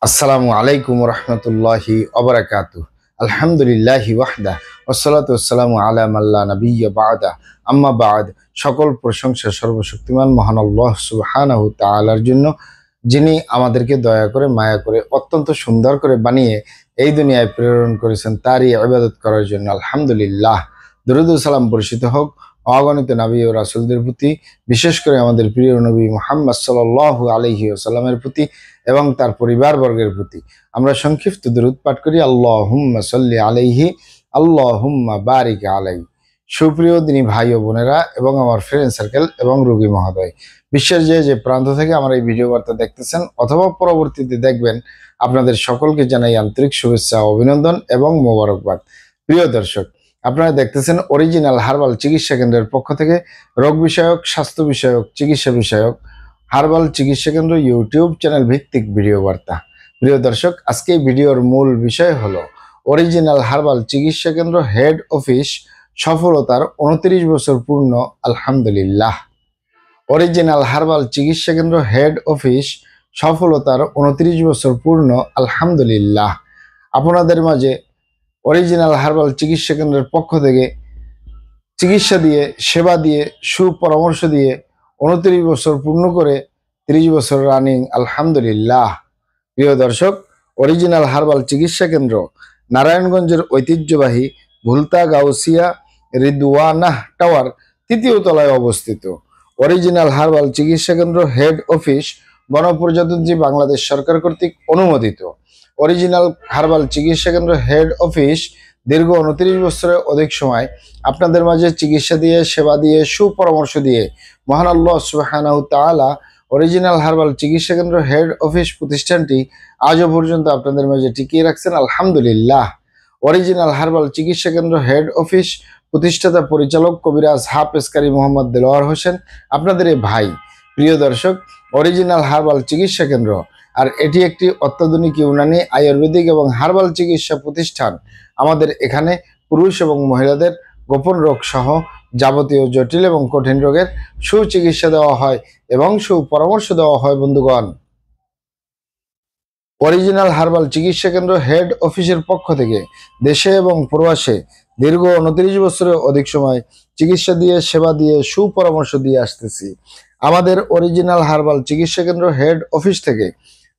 আসসালামু আলাইকুম রহমতুল্লাহি ওবারাকাতু। আলহামদুলিল্লাহি ওয়াহদা ওয়াসসালাতু ওয়াসসালামু আলা মাল্লা নাবিয়্যা বা'দা আম্মা বা'দ। সকল প্রশংসা সর্বশক্তিমান মহান আল্লাহ সুবহানাহু তাআলার জন্য, যিনি আমাদেরকে দয়া করে মায়া করে অত্যন্ত সুন্দর করে বানিয়ে এই দুনিয়ায় প্রেরণ করেছেন তারই ইবাদত করার জন্য। আলহামদুলিল্লাহ। দরুদ ও সালাম বর্ষিত হোক অগণিত নবী ও রাসূলদের প্রতি, বিশেষ করে আমাদের প্রিয় নবী মুহাম্মদ সাল্লাল্লাহু আলাইহি ওয়াসাল্লামের প্রতি এবং তার পরিবারবর্গের প্রতি। আমরা সংক্ষিপ্ত দরুদ পাঠ করি। আল্লাহুম্মা সাল্লি আলাইহি, আল্লাহুম্মা বারিক আলাইহি। সুপ্রিয় দিনী ভাই ও বোনেরা এবং আমার ফ্রেন্ড সার্কেল এবং রোগী মহোদয়, বিশ্বের যে প্রান্ত থেকে আমার এই ভিডিও বার্তা দেখতেছেন অথবা পরবর্তীতে দেখবেন, আপনাদের সকলকে জানাই আন্তরিক শুভেচ্ছা, অভিনন্দন এবং মোবারকবাদ। প্রিয় দর্শক, আপনারা দেখতেছেন অরিজিনাল হার্বাল চিকিৎসা কেন্দ্রের পক্ষ থেকে রোগ বিষয়ক, স্বাস্থ্য বিষয়ক, চিকিৎসা বিষয়ক হার্বাল চিকিৎসা কেন্দ্র ইউটিউব চ্যানেল ভিত্তিক ভিডিও বার্তা। প্রিয় দর্শক, আজকে এই ভিডিওর মূল বিষয় হলো অরিজিনাল হার্বাল চিকিৎসা কেন্দ্র হেড অফিস সফলতার 29 বছর পূর্ণ। আলহামদুলিল্লাহ। অরিজিনাল হার্বাল চিকিৎসা কেন্দ্র হেড অফিস সফলতার 29 বছর পূর্ণ। আলহামদুলিল্লাহ। আপনাদের মাঝে অরিজিনাল হার্বাল চিকিৎসা কেন্দ্রের পক্ষ থেকে চিকিৎসা দিয়ে, সেবা দিয়ে, সুপরামর্শ দিয়ে 29 বছর পূর্ণ করে 30 বছর রানিং। আলহামদুলিল্লাহ। প্রিয় দর্শক, অরিজিনাল হার্বাল চিকিৎসা কেন্দ্র নারায়ণগঞ্জের ঐতিহ্যবাহী ভুলতা গাউসিয়া রিদওয়ানাহ টাওয়ার 3য় তলায় অবস্থিত। অরিজিনাল হার্বাল চিকিৎসা কেন্দ্র হেড অফিস গণপ্রজাতন্ত্রী বাংলাদেশ সরকার কর্তৃক অনুমোদিত। অরিজিনাল হার্বাল চিকিৎসা কেন্দ্র হেড অফিস দীর্ঘ 29 বছরের অধিক সময় আপনাদের মাঝে চিকিৎসা দিয়ে, সেবা দিয়ে, সুপরামর্শ দিয়ে মহান আল্লাহ সুবহানাহু তাআলা অরিজিনাল হার্বাল চিকিৎসা কেন্দ্র হেড অফিস প্রতিষ্ঠানটি আজও পর্যন্ত আপনাদের মাঝে টিকিয়ে রাখছেন। আলহামদুলিল্লাহ। অরিজিনাল হার্বাল চিকিৎসা কেন্দ্র হেড অফিস প্রতিষ্ঠাতা পরিচালক কবিরাজ হাফেজ কারি মোহাম্মদ দেলোয়ার হোসেন, আপনাদের এই ভাই। প্রিয় দর্শক, অরিজিনাল হার্বাল চিকিৎসা কেন্দ্র আর এটি একটি অত্যাধুনিক ইউনানি, আয়ুর্বেদিক এবং হার্বাল চিকিৎসা প্রতিষ্ঠান। আমাদের এখানে পুরুষ এবং মহিলাদের গোপন রোগ সহ যাবতীয় জটিল এবং কঠিন রোগের সুচিকিৎসা দেওয়া হয় এবং সুপরামর্শ দেওয়া হয়। বন্ধুগণ, অরিজিনাল হার্বাল চিকিৎসা কেন্দ্র হেড অফিসের পক্ষ থেকে দেশে এবং প্রবাসে দীর্ঘ 29 বছরের অধিক সময় চিকিৎসা দিয়ে, সেবা দিয়ে, সুপরামর্শ দিয়ে আসতেছি। আমাদের অরিজিনাল হার্বাল চিকিৎসা কেন্দ্র হেড অফিস থেকে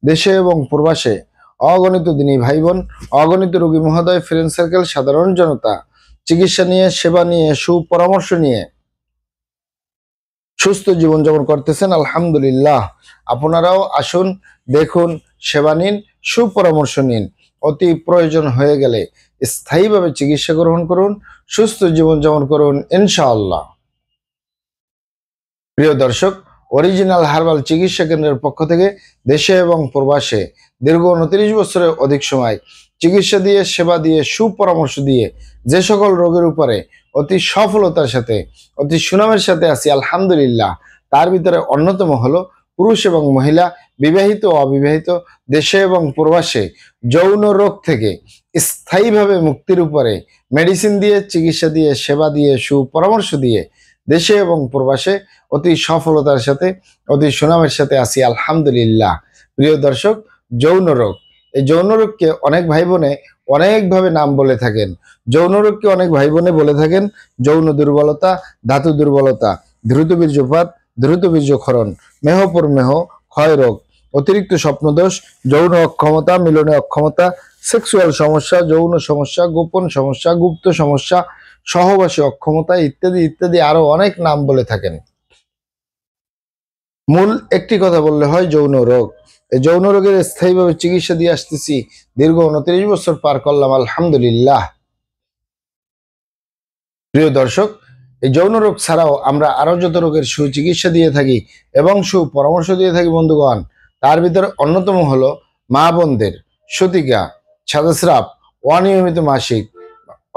দেশে এবং প্রবাসে অগণিত দিনী ভাই বোন, অগণিত রোগী মহোদয়, ফ্রেন্ড সার্কেল, সাধারণ জনতা চিকিৎসা নিয়ে, সেবা নিয়ে, সুপরামর্শ নিয়ে সুস্থ জীবনযাপন করতেছেন। আলহামদুলিল্লাহ। আপনারাও আসুন, দেখুন, সেবা নিন, সুপরামর্শ নিন। অতি প্রয়োজন হয়ে গেলে স্থায়ীভাবে চিকিৎসা গ্রহণ করুন, সুস্থ জীবনযাপন করুন ইনশাআল্লাহ। প্রিয় দর্শক, অরিজিনাল হার্বাল চিকিৎসা কেন্দ্রের পক্ষ থেকে দেশে এবং প্রবাসে দীর্ঘ 29 বছরের অধিক সময় চিকিৎসা দিয়ে, সেবা দিয়ে, সুপরামর্শ দিয়ে যে সকল রোগের উপরে অতি সফলতার সাথে, অতি সুনামের সাথে আছি আলহামদুলিল্লাহ, তার ভিতরে অন্যতম হলো পুরুষ এবং মহিলা, বিবাহিত ও অবিবাহিত, দেশে এবং প্রবাসে যৌন রোগ থেকে স্থায়ীভাবে মুক্তির উপরে মেডিসিন দিয়ে, চিকিৎসা দিয়ে, সেবা দিয়ে, সুপরামর্শ দিয়ে দেশে এবং প্রবাসে অতি সফলতার সাথে, অতি সুনামের সাথে আছি আলহামদুলিল্লাহ। প্রিয় দর্শক, যৌন রোগ, এই যৌন রোগকে অনেক ভাই বোনে অনেকভাবে নাম বলে থাকেন। যৌন রোগকে অনেক ভাই বোনে বলে থাকেন যৌন দুর্বলতা, ধাতু দুর্বলতা, দ্রুত বীর্যপাত, দ্রুত বীর্যক্ষরণ, মেহ, ক্ষয় রোগ, অতিরিক্ত স্বপ্নদোষ, যৌন অক্ষমতা, মিলনে অক্ষমতা, সেক্সুয়াল সমস্যা, যৌন সমস্যা, গোপন সমস্যা, গুপ্ত সমস্যা, সহবাসী অক্ষমতা ইত্যাদি ইত্যাদি আরো অনেক নাম বলে থাকেন। মূল একটি কথা বললে হয় যৌন রোগ। এই যৌন রোগের স্থায়ীভাবে চিকিৎসা দিয়ে আসতেছি, দীর্ঘ 29 বছর পার করলাম আলহামদুলিল্লাহ। প্রিয় দর্শক, এই যৌন রোগ ছাড়াও আমরা আরো যত রোগের সুচিকিৎসা দিয়ে থাকি এবং সুপরামর্শ দিয়ে থাকি বন্ধুগণ, তার ভিতরে অন্যতম হলো মা বোনদের সতিকা, সাদাস্রাব, অনিয়মিত মাসিক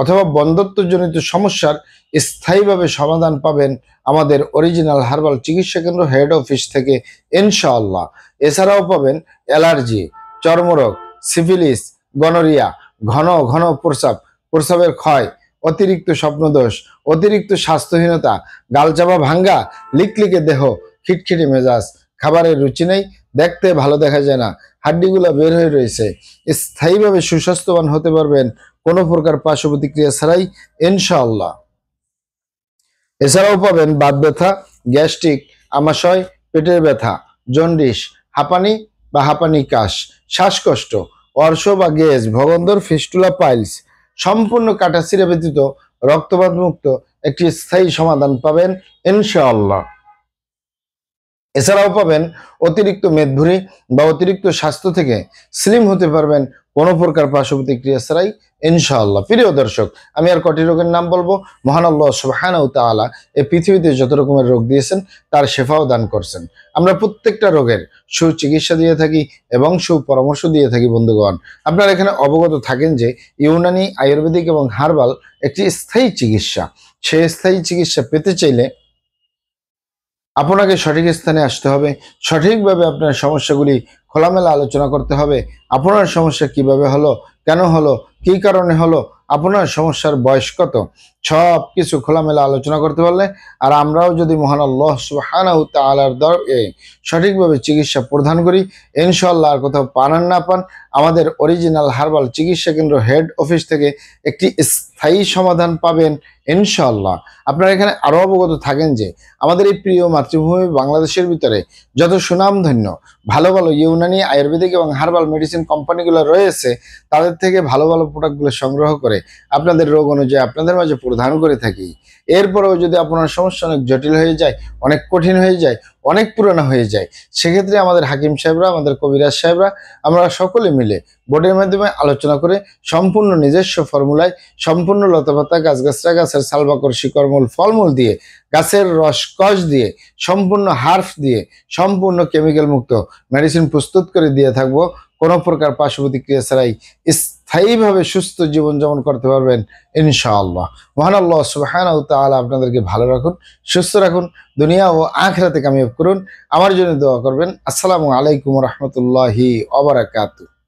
অথবা বন্ধ্যত্বজনিত সমস্যার স্থায়ীভাবে সমাধান পাবেন আমাদের অরিজিনাল হার্বাল চিকিৎসা কেন্দ্র হেড অফিস থেকে ইনশাআল্লাহ। এছাড়াও পাবেন অ্যালার্জি, চর্মরোগ, সিফিলিস, গনোরিয়া, ঘন ঘন প্রস্রাব, প্রস্রাবের ক্ষয়, অতিরিক্ত স্বপ্নদোষ, অতিরিক্ত স্বাস্থ্যহীনতা, গালচাপা ভাঙ্গা, লিকলিকে দেহ, খিটখিটে মেজাজ, খাবারের রুচি নেই, দেখতে ভালো দেখা যায় না, হাড্ডিগুলো বের হয়ে রয়েছে, স্থায়ীভাবে সুস্বাস্থ্যবান হতে পারবেন কোনো প্রকার পার্শ্ব প্রতিক্রিয়া ছাড়াই ইনশাআল্লাহ। এছাড়াও পাবেন বাত ব্যথা, গ্যাস্ট্রিক, আমাশয়, পেটের ব্যথা, জন্ডিস, হাঁপানি বা হাঁপানি কাশ, শ্বাসকষ্ট, অর্শ বা গেজ, ভগন্দর, ফিস্টুলা, পাইলস, সম্পূর্ণ কাটাছিঁড়া ব্যতীত রক্তপাত মুক্ত একটি স্থায়ী সমাধান পাবেন ইনশাআল্লাহ। এছাড়াও পাবেন অতিরিক্ত মেদভুঁড়ি বা অতিরিক্ত স্বাস্থ্য থেকে স্লিম হতে পারবেন কোনো প্রকার পার্শ্ব প্রতিক্রিয়া ছাড়াই ইনশাআল্লাহ। প্রিয় দর্শক, আমি আর কটি রোগের নাম বলবো। মহান আল্লাহ সুবহানাহু ওয়া তাআলা এই পৃথিবীতে যত রকমের রোগ দিয়েছেন তার শেফাও দান করছেন। আমরা প্রত্যেকটা রোগের সুচিকিৎসা দিয়ে থাকি এবং সুপরামর্শ দিয়ে থাকি। বন্ধুগণ, আপনারা এখানে অবগত থাকেন যে ইউনানি, আয়ুর্বেদিক এবং হার্বাল একটি স্থায়ী চিকিৎসা। সেই স্থায়ী চিকিৎসা পেতে চাইলে আপনাকে সঠিক স্থানে আসতে হবে, সঠিকভাবে আপনার সমস্যাগুলি খোলামেলা আলোচনা করতে হবে। আপনার সমস্যা কিভাবে হলো, কেন হলো, কি কারণে হলো, আপনার সমস্যার বয়স কত, সব কিছু খোলামেলা আলোচনা করতে পারলে, আর আমরাও যদি মহান আল্লাহ সুবহানাহু ওয়া তাআলার দরবারে সঠিকভাবে চিকিৎসা প্রদান করি, ইনশাআল্লাহ আর কোথাও পান আর না পান, আমাদের অরিজিনাল হার্বাল চিকিৎসা কেন্দ্র হেড অফিস থেকে একটি স্থায়ী সমাধান পাবেন ইনশাআল্লাহ। আপনারা এখানে আরো অবগত থাকেন যে আমাদের এই প্রিয় মাতৃভূমি বাংলাদেশের ভিতরে যত সুনামধন্য ভালো ভালো ইউনানি, আয়ুর্বেদিক এবং হার্বাল মেডিসিন কোম্পানিগুলো রয়েছে, তাদের থেকে ভালো ভালো প্রোডাক্টগুলো সংগ্রহ করে আপনাদের রোগ অনুযায়ী আপনাদের মাঝে প্রদান করে থাকি। এরপরেও যদি আপনার সমস্যা অনেক জটিল হয়ে যায়, অনেক কঠিন হয়ে যায়, অনেক পুরানো হয়ে যায়, সেক্ষেত্রে আমাদের হাকিম সাহেবরা, আমাদের কবিরাজ সাহেবরা, আমরা সকলে মিলে বোর্ডের মাধ্যমে আলোচনা করে সম্পূর্ণ নিজস্ব ফর্মুলায়, সম্পূর্ণ লতাপাতা, গাছগাছরা, গাছের ছালবাকড়, শিকড়মূল, ফলমূল দিয়ে, গাছের রস কষ দিয়ে, সম্পূর্ণ হার্ফ দিয়ে, সম্পূর্ণ কেমিক্যাল মুক্ত মেডিসিন প্রস্তুত করে দিয়ে থাকবো। কোনো প্রকার পার্শ্ব প্রতিক্রিয়া ছাড়াই স্থায়ীভাবে সুস্থ জীবনযাপন করতে পারবেন ইনশাআল্লাহ। মহান আল্লাহ সুবহানাহু ওয়া তাআলা আপনাদেরকে ভালো রাখুন, সুস্থ রাখুন, দুনিয়া ও আখিরাতে কামিয়াব করুন। আমার জন্য দোয়া করবেন। আসসালামু আলাইকুম ওয়া রাহমাতুল্লাহি ওয়া বারাকাতুহু।